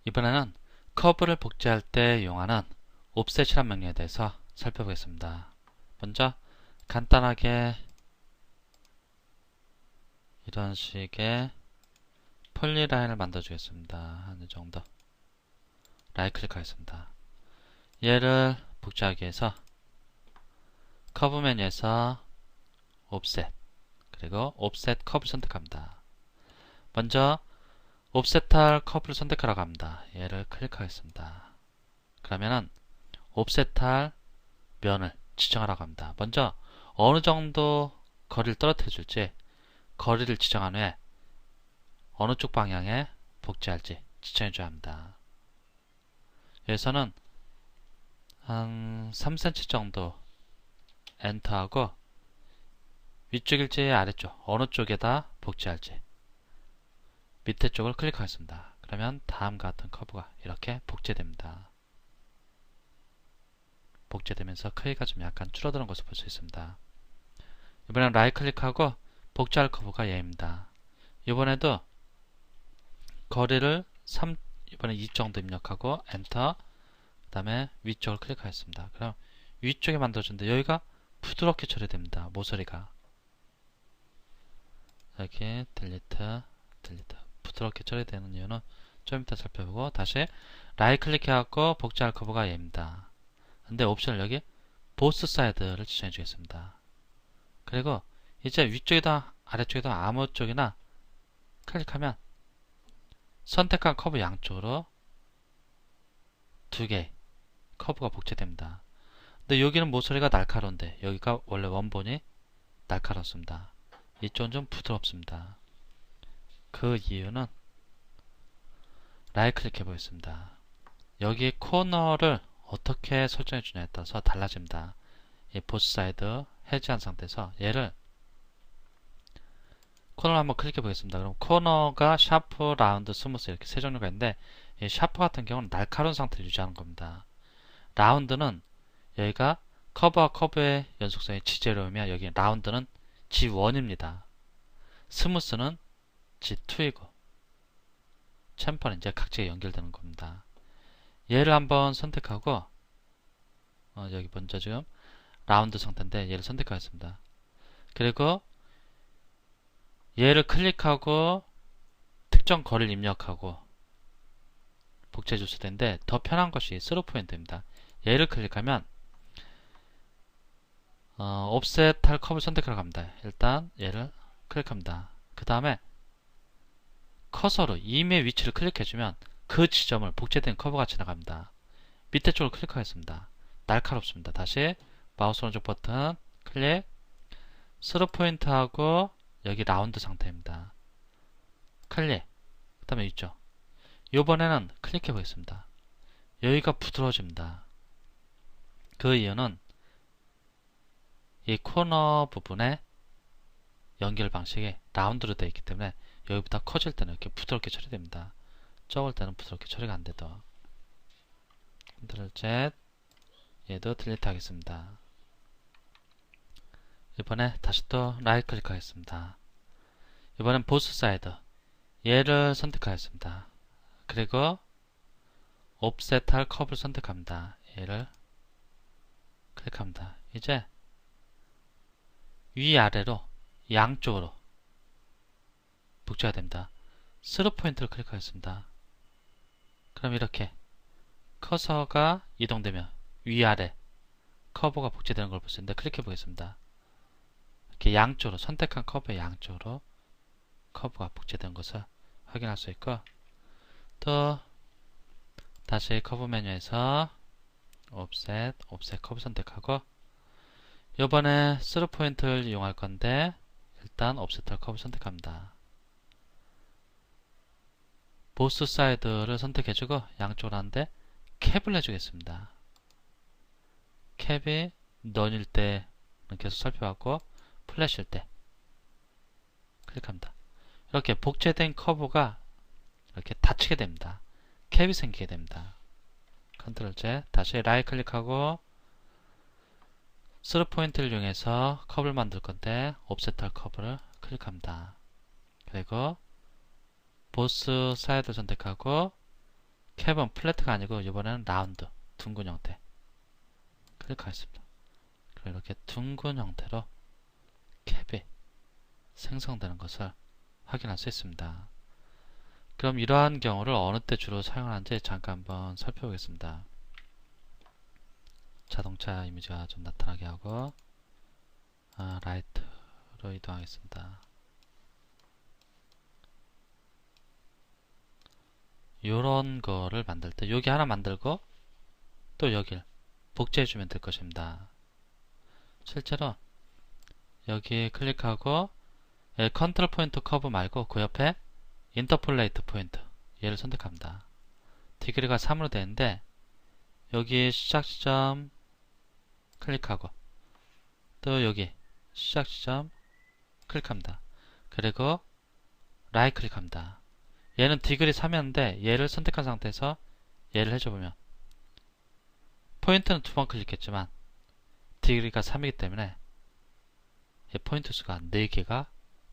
이번에는 커브를 복제할 때 이용하는 옵셋이란 명령에 대해서 살펴보겠습니다. 먼저 간단하게 이런 식의 폴리라인을 만들어 주겠습니다. 한 이 정도. 라이트 클릭하겠습니다. 얘를 복제하기 위해서 커브 메뉴에서 옵셋 그리고 옵셋 커브 선택합니다. 먼저 옵셋할 커브를 선택하라고 합니다. 얘를 클릭하겠습니다. 그러면은 옵셋할 면을 지정하라고 합니다. 먼저 어느 정도 거리를 떨어뜨려 줄지 거리를 지정한 후에 어느 쪽 방향에 복제할지 지정해 줘야 합니다. 여기서는 한 3cm 정도 엔터하고 위쪽일지 아래쪽 어느 쪽에다 복제할지 밑에 쪽을 클릭하겠습니다. 그러면 다음과 같은 커브가 이렇게 복제됩니다. 복제되면서 크기가 좀 약간 줄어드는 것을 볼 수 있습니다. 이번엔 라이트 클릭하고 복제할 커브가 얘입니다. 이번에도 거리를 3, 이번에 2 정도 입력하고 엔터, 그 다음에 위쪽을 클릭하겠습니다. 그럼 위쪽에 만들어준데 여기가 부드럽게 처리됩니다. 모서리가 이렇게 딜리트 부드럽게 처리되는 이유는 좀 이따 살펴보고 다시 라이트 클릭해갖고 복제할 커브가 얘입니다. 근데 옵션을 여기 보스 사이드를 지정해 주겠습니다. 그리고 이제 위쪽이다 아래쪽이다 아무 쪽이나 클릭하면 선택한 커브 양쪽으로 두 개 커브가 복제됩니다. 근데 여기는 모서리가 날카로운데 여기가 원래 원본이 날카롭습니다. 이쪽은 좀 부드럽습니다. 그 이유는 라이트 클릭해 보겠습니다. 여기 코너를 어떻게 설정해 주냐에 따라서 달라집니다. 이 보스 사이드 해제한 상태에서 얘를 코너를 한번 클릭해 보겠습니다. 그럼 코너가 샤프, 라운드, 스무스 이렇게 세 종류가 있는데 이 샤프 같은 경우는 날카로운 상태를 유지하는 겁니다. 라운드는 여기가 커브와 커브의 연속성이 G0이면 여기 라운드는 G1입니다. 스무스는 G2이고 챔퍼는 이제 각지에 연결되는 겁니다. 얘를 한번 선택하고 여기 먼저 지금 라운드 상태인데 얘를 선택하겠습니다. 그리고 얘를 클릭하고 특정 거리를 입력하고 복제해 줄 수 있는데 더 편한 것이 스로 포인트입니다. 얘를 클릭하면 옵셋 할 컵을 선택하라고 합니다. 일단 얘를 클릭합니다. 그 다음에 커서로 임의 위치를 클릭해주면 그 지점을 복제된 커브가 지나갑니다. 밑에 쪽을 클릭하겠습니다. 날카롭습니다. 다시 마우스 오른쪽 버튼 클릭, 스로 포인트하고 여기 라운드 상태입니다. 클릭, 그 다음에 있죠. 이번에는 클릭해 보겠습니다. 여기가 부드러워집니다. 그 이유는 이 코너 부분에 연결 방식이 라운드로 되어 있기 때문에 여기보다 커질 때는 이렇게 부드럽게 처리됩니다. 적을 때는 부드럽게 처리가 안 되더. 컨트롤 Z, 얘도 딜리트 하겠습니다. 이번에 다시 또 라이트 클릭하겠습니다. 이번엔 보스 사이드, 얘를 선택하겠습니다. 그리고 옵셋 할 컵을 선택합니다. 얘를 클릭합니다. 이제 위아래로 양쪽으로 복제가 됩니다. 스로 포인트를 클릭하겠습니다. 그럼 이렇게 커서가 이동되면 위아래 커브가 복제되는 걸 볼 수 있는데 클릭해 보겠습니다. 이렇게 양쪽으로 선택한 커브의 양쪽으로 커브가 복제된 것을 확인할 수 있고 또 다시 커브 메뉴에서 옵셋 커브 선택하고 이번에 스로 포인트를 이용할 건데 일단 옵셋 커브 선택합니다. 보스 사이드를 선택해주고 양쪽으로 하는데 캡을 해주겠습니다. 캡이 넌일 때는 계속 살펴봤고 플랫일 때 클릭합니다. 이렇게 복제된 커브가 이렇게 닫히게 됩니다. 캡이 생기게 됩니다. 컨트롤 Z, 다시 라이트 클릭하고 스로 포인트를 이용해서 커브를 만들 건데 옵셋할 커브를 클릭합니다. 그리고 보스 사이드 선택하고 캡은 플랫가 아니고 이번에는 라운드, 둥근 형태 클릭하겠습니다. 그리고 이렇게 둥근 형태로 캡이 생성되는 것을 확인할 수 있습니다. 그럼 이러한 경우를 어느 때 주로 사용하는지 잠깐 한번 살펴보겠습니다. 자동차 이미지가 좀 나타나게 하고 라이트로 이동하겠습니다. 요런 거를 만들 때 여기 하나 만들고 또 여길 복제해주면 될 것입니다. 실제로 여기 클릭하고 컨트롤 포인트 커브 말고 그 옆에 인터폴레이트 포인트 얘를 선택합니다. 디그리가 3으로 되는데 여기 시작 지점 클릭하고 또 여기 시작 지점 클릭합니다. 그리고 라이트 클릭합니다. 얘는 디그리 3이었는데 얘를 선택한 상태에서 얘를 해줘보면 포인트는 2번 클릭했지만 디그리가 3이기 때문에 포인트 수가 4개가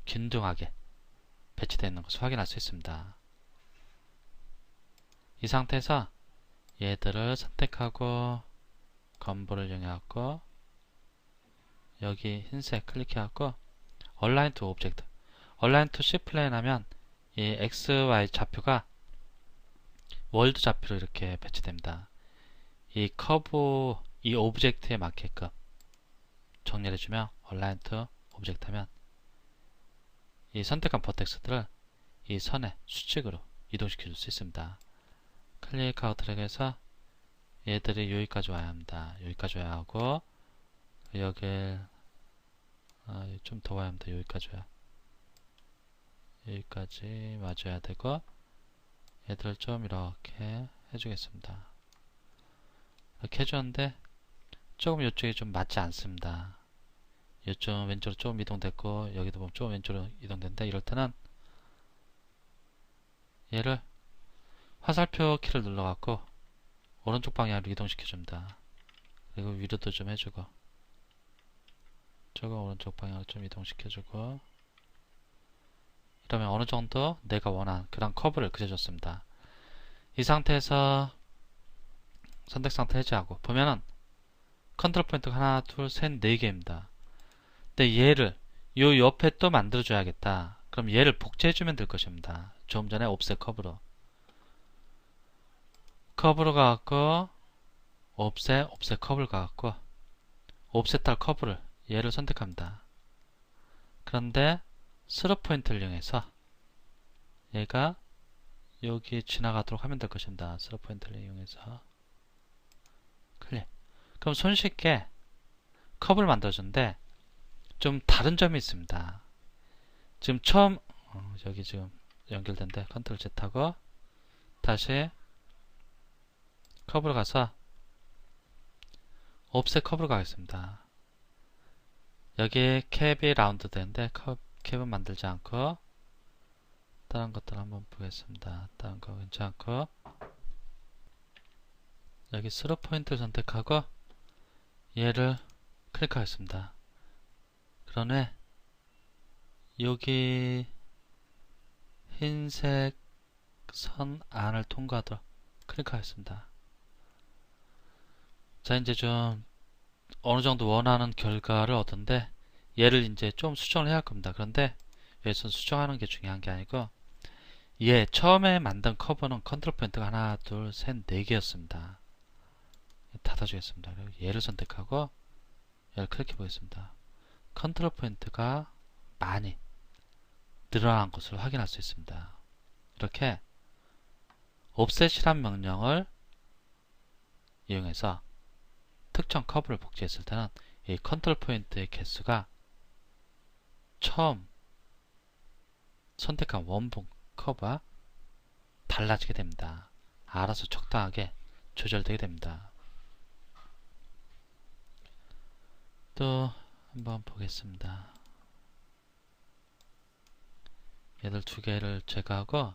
균등하게 배치되어 있는 것을 확인할 수 있습니다. 이 상태에서 얘들을 선택하고 건보를 이용해갖고 여기 흰색 클릭해갖고 Align to Object Align to C 플레인 하면 이 XY 좌표가 월드 좌표로 이렇게 배치됩니다. 이 커브 이 오브젝트에 맞게끔 정리를 해주면 Align to Object 하면 이 선택한 버텍스들을 이 선의 수직으로 이동시켜 줄 수 있습니다. 클릭하고 드래그해서 얘들이 여기까지 와야 합니다. 여기까지 와야 하고 여길 좀 더 와야 합니다. 여기까지 와줘야 되고 얘들을 좀 이렇게 해주겠습니다. 이렇게 해주는데 조금 이쪽이 좀 맞지 않습니다. 이쪽 왼쪽으로 좀 이동됐고 여기도 보면 좀 왼쪽으로 이동된다. 이럴 때는 얘를 화살표 키를 눌러갖고 오른쪽 방향으로 이동시켜줍니다. 그리고 위로도 좀 해주고 저거 오른쪽 방향으로 좀 이동시켜주고 이러면 어느정도 내가 원하는 그런 커브를 그려줬습니다. 이 상태에서 선택 상태 해제하고 보면은 컨트롤 포인트가 하나, 둘, 셋, 4개입니다. 근데 얘를 요 옆에 또 만들어줘야겠다. 그럼 얘를 복제해주면 될 것입니다. 좀 전에 옵셋 커브로 가갖고 옵셋 커브를 가갖고 옵셋할 커브를 얘를 선택합니다. 그런데 스로 포인트를 이용해서 얘가 여기 지나가도록 하면 될 것입니다. 스로 포인트를 이용해서 클릭. 그럼 손쉽게 커브를 만들어주는데 좀 다른 점이 있습니다. 지금 처음 여기 지금 연결된데 컨트롤 Z 하고 다시 커브로 가서 옵셋 커브로 가겠습니다. 여기 캡이 라운드 되는데 캡은 만들지 않고 다른 것들 한번 보겠습니다. 다른 거 괜찮고 여기 스로 포인트를 선택하고 얘를 클릭하겠습니다. 그런 후에 여기 흰색 선 안을 통과하도록 클릭하겠습니다. 자, 이제 좀 어느 정도 원하는 결과를 얻었는데 얘를 이제 좀 수정을 해야 할 겁니다. 그런데 여기서 수정하는 게 중요한 게 아니고 얘 처음에 만든 커브는 컨트롤 포인트가 하나, 둘, 셋, 4개였습니다. 닫아주겠습니다. 그리고 얘를 선택하고 얘를 클릭해 보겠습니다. 컨트롤 포인트가 많이 늘어난 것을 확인할 수 있습니다. 이렇게 옵셋이란 명령을 이용해서 특정 커브를 복제했을 때는 이 컨트롤 포인트의 개수가 처음 선택한 원본 커브와 달라지게 됩니다. 알아서 적당하게 조절되게 됩니다. 또 한번 보겠습니다. 얘들 두 개를 제거하고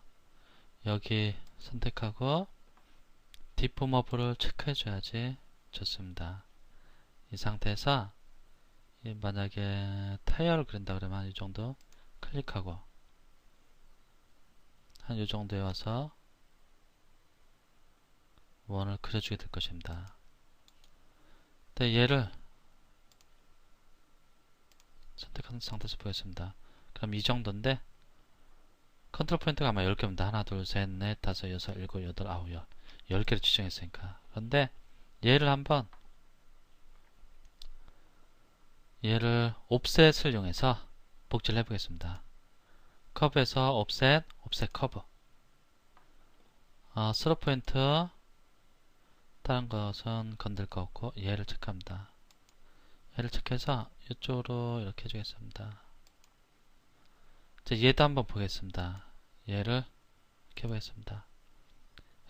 여기 선택하고 디포머브를 체크해 줘야지 좋습니다. 이 상태에서 만약에 타이어를 그린다 그러면 이 정도 클릭하고 한 이 정도에 와서 원을 그려주게 될 것입니다. 네, 얘를 선택한 상태에서 보겠습니다. 그럼 이 정도인데 컨트롤 포인트가 아마 10개입니다. 하나, 둘, 셋, 넷, 다섯, 여섯, 일곱, 여덟, 아홉, 10개를 지정했으니까. 그런데 얘를 한번 얘를 옵셋을 이용해서 복제를 해보겠습니다. 커브에서 옵셋, 옵셋 커브. 스로 포인트 다른 것은 건들 거 없고 얘를 체크합니다. 얘를 체크해서 이쪽으로 이렇게 해주겠습니다. 이제 얘도 한번 보겠습니다. 얘를 이렇게 해보겠습니다.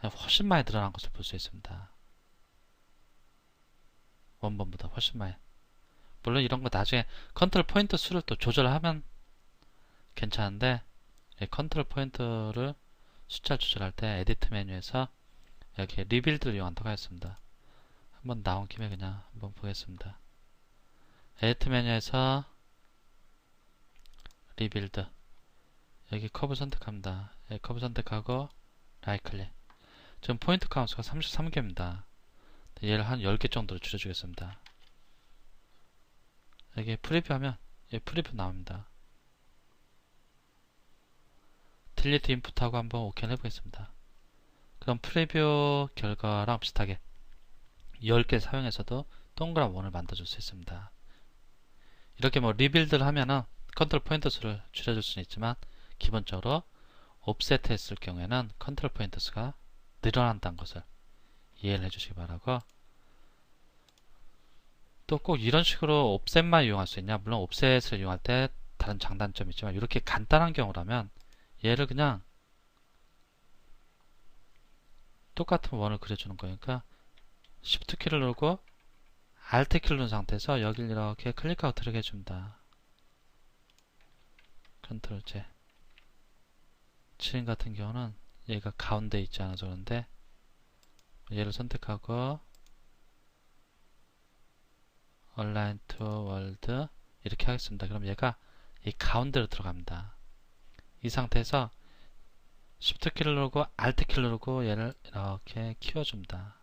훨씬 많이 드러난 것을 볼 수 있습니다. 원본보다 훨씬 많이. 물론 이런 거 나중에 컨트롤 포인트 수를 또 조절하면 괜찮은데 컨트롤 포인트를 숫자를 조절할 때 에디트 메뉴에서 여기 리빌드를 이용한다고 했습니다. 한번 나온 김에 그냥 한번 보겠습니다. 에디트 메뉴에서 리빌드 여기 커브 선택합니다. 커브 선택하고 라이트 클릭. 지금 포인트 카운트가 33개입니다. 얘를 한 10개 정도로 줄여주겠습니다. 여기 프리뷰 하면 프리뷰 나옵니다. 딜리트 인풋하고 한번 오케이 해보겠습니다. 그럼 프리뷰 결과랑 비슷하게 10개 사용해서도 동그란 원을 만들어줄 수 있습니다. 이렇게 뭐 리빌드를 하면은 컨트롤 포인트 수를 줄여줄 수는 있지만 기본적으로 옵셋 했을 경우에는 컨트롤 포인트 수가 늘어난다는 것을 이해를 해주시기 바라고, 또 꼭 이런 식으로 옵셋만 이용할 수 있냐? 물론 옵셋을 이용할 때 다른 장단점이 있지만 이렇게 간단한 경우라면 얘를 그냥 똑같은 원을 그려주는 거니까 Shift 키를 누르고 Alt 키를 누른 상태에서 여기를 이렇게 클릭하고 들어게 해줍니다. 컨트롤 Z. 지금 같은 경우는 얘가 가운데 있지 않아서 그런데 얘를 선택하고 Align to World 이렇게 하겠습니다. 그럼 얘가 이 가운데로 들어갑니다. 이 상태에서 Shift 키를 누르고 Alt 키를 누르고 얘를 이렇게 키워줍니다.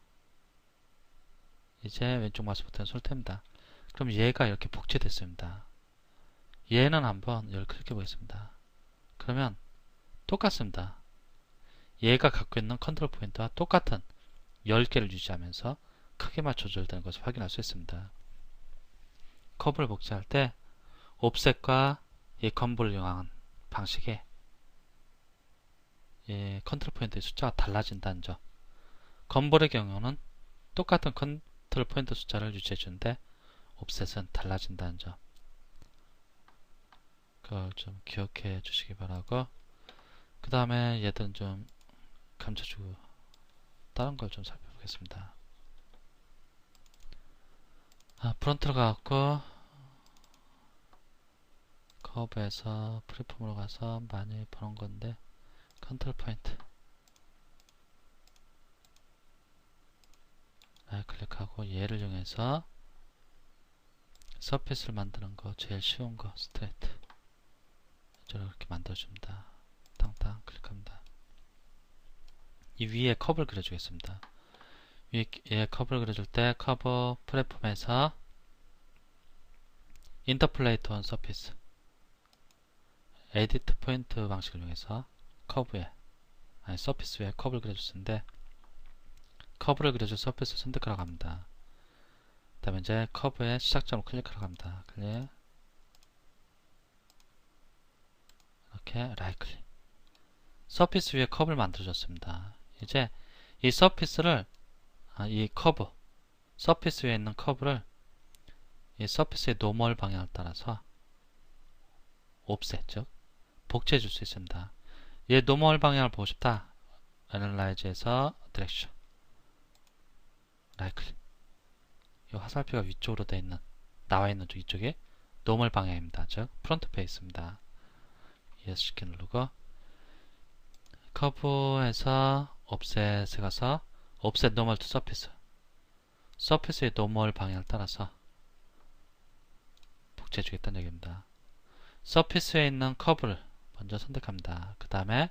이제 왼쪽 마우스 버튼 솔탭니다. 그럼 얘가 이렇게 복제됐습니다. 얘는 한번 여기를 클릭해 보겠습니다. 그러면 똑같습니다. 얘가 갖고 있는 컨트롤 포인트와 똑같은 10개를 유지하면서 크기만 조절되는 것을 확인할 수 있습니다. 커브를 복제할 때 옵셋과 이 건볼을 이용한 방식에 컨트롤 포인트의 숫자가 달라진다는 점. 건볼의 경우는 똑같은 컨트롤 포인트 숫자를 유지해 주는데 옵셋은 달라진다는 점. 그걸 좀 기억해 주시기 바라고, 그 다음에 얘들은 좀 감춰주고 다른 걸 좀 살펴보겠습니다. 프론트로 가갖고 커브에서 프리폼으로 가서 많이 보는 건데 컨트롤 포인트 라이트 클릭하고 얘를 이용해서 서피스를 만드는 거 제일 쉬운 거 스트레이트 이렇게 만들어줍니다. 땅땅 클릭합니다. 이 위에 컵을 그려주겠습니다. 위에 컵을 그려줄 때 커브 플랫폼에서 인터폴레이트 온 서피스 에디트 포인트 방식을 이용해서 커브에 서피스 위에 컵을 그려줄 수 있는데 커브를 그려줄 서피스를 선택하라고 합니다. 그 다음에 이제 커브의 시작점을 클릭하라고 합니다. 클릭 이렇게 라이트 클릭. 서피스 위에 컵을 만들어줬습니다. 이제 이 서피스를 이 커브 서피스 위에 있는 커브를 이 서피스의 노멀 방향을 따라서 옵셋 즉 복제해 줄 수 있습니다. 얘 노멀 방향을 보고 싶다. 애널라이즈에서 디렉션 라이트 클릭. 이 화살표가 위쪽으로 되어 있는 나와 있는 쪽 이쪽이 노멀 방향입니다. 즉 프론트 페이스입니다. ES 키 누르고 커브에서 옵셋에 가서 옵셋 노멀 투 서피스 서피스의 노멀 방향을 따라서 복제해 주겠다는 얘기입니다. 서피스에 있는 커브를 먼저 선택합니다. 그 다음에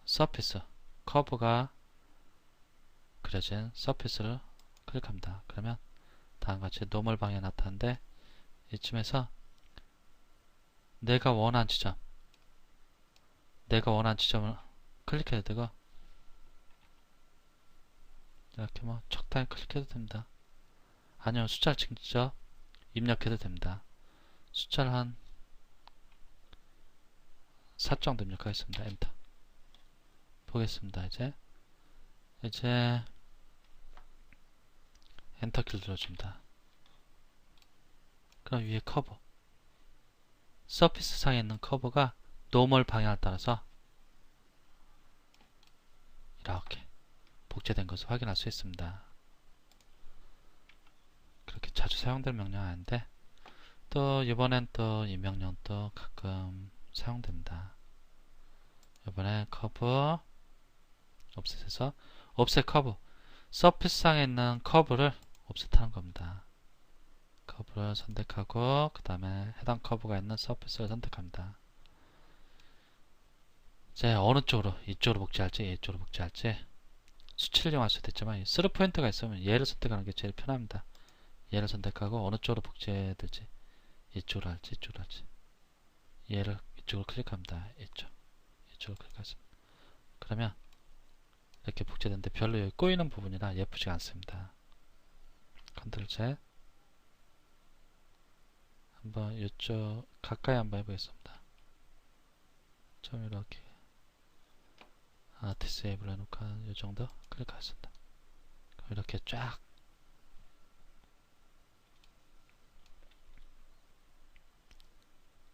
서피스 커브가 그려진 서피스를 클릭합니다. 그러면 다음같이 노멀 방향에 나타나는데 이쯤에서 내가 원하는 지점을 클릭해도 되고 이렇게 뭐 적당히 클릭해도 됩니다. 아니면 숫자를 직접 입력해도 됩니다. 숫자를 한 4 정도 입력하겠습니다. 엔터. 보겠습니다. 이제 엔터 키를 눌러줍니다. 그럼 위에 커브, 서피스 상에 있는 커브가 노멀 방향을 따라서 이렇게 복제된 것을 확인할 수 있습니다. 그렇게 자주 사용될 명령은 아닌데 또 이번엔 또 이 명령 또 가끔 사용됩니다. 이번에 커브 옵셋에서 옵셋 커브, 서피스 상에 있는 커브를 옵셋하는 겁니다. 커브를 선택하고 그 다음에 해당 커브가 있는 서피스를 선택합니다. 이제 어느 쪽으로, 이쪽으로 복제할지 이쪽으로 복제할지 수치를 이용할 수도 있지만 스루 포인터가 있으면 얘를 선택하는 게 제일 편합니다. 얘를 선택하고 어느 쪽으로 복제될지 이쪽으로 할지 이쪽으로 할지 얘를 이쪽으로 클릭합니다. 이쪽으로 클릭하겠습니다. 그러면 이렇게 복제되는데 별로 여기 꼬이는 부분이라 예쁘지 않습니다. 컨트롤 Z 한번 이쪽 가까이 한번 해보겠습니다. 좀 이렇게 디세이블 해놓고 이 정도 클릭하겠습니다. 그럼 이렇게 쫙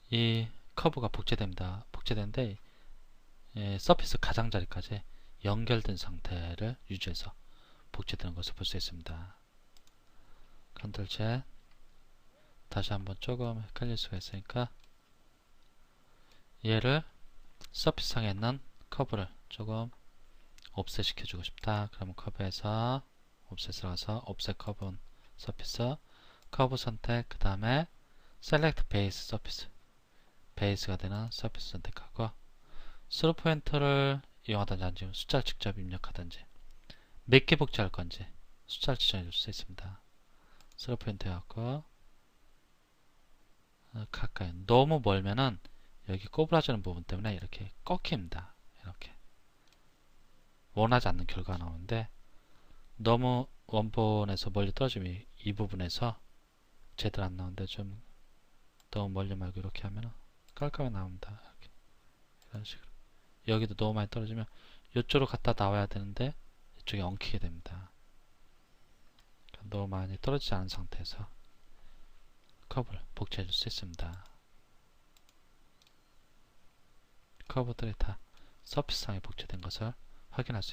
이 커브가 복제됩니다. 복제되는데 서피스 가장자리까지 연결된 상태를 유지해서 복제되는 것을 볼 수 있습니다. 컨트롤 Z 다시 한번 조금 헷갈릴 수가 있으니까 얘를 서피스 상에 있는 커브를 조금 옵셋 시켜주고 싶다. 그러면 커브에서 옵셋을 가서 옵셋 커브 서피스 커브 선택 그 다음에 셀렉트 베이스 서피스 베이스가 되는 서피스 선택하고 스루 포인터를 이용하든지 아니면 숫자를 직접 입력하든지 몇 개 복제할 건지 숫자를 지정해 줄 수 있습니다. 스루 포인터 해갖고 가까이 너무 멀면은 여기 꼬부라지는 부분 때문에 이렇게 꺾입니다. 이렇게 원하지 않는 결과가 나오는데 너무 원본에서 멀리 떨어지면 이 부분에서 제대로 안 나오는데 좀 너무 멀리 말고 이렇게 하면 깔끔하게 나옵니다. 이렇게. 이런 식으로 여기도 너무 많이 떨어지면 이쪽으로 갖다 나와야 되는데 이쪽에 엉키게 됩니다. 너무 많이 떨어지지 않은 상태에서 커브를 복제해 줄 수 있습니다. 커브들이 다 서피스상에 복제된 것을 확인할 수 있습니다.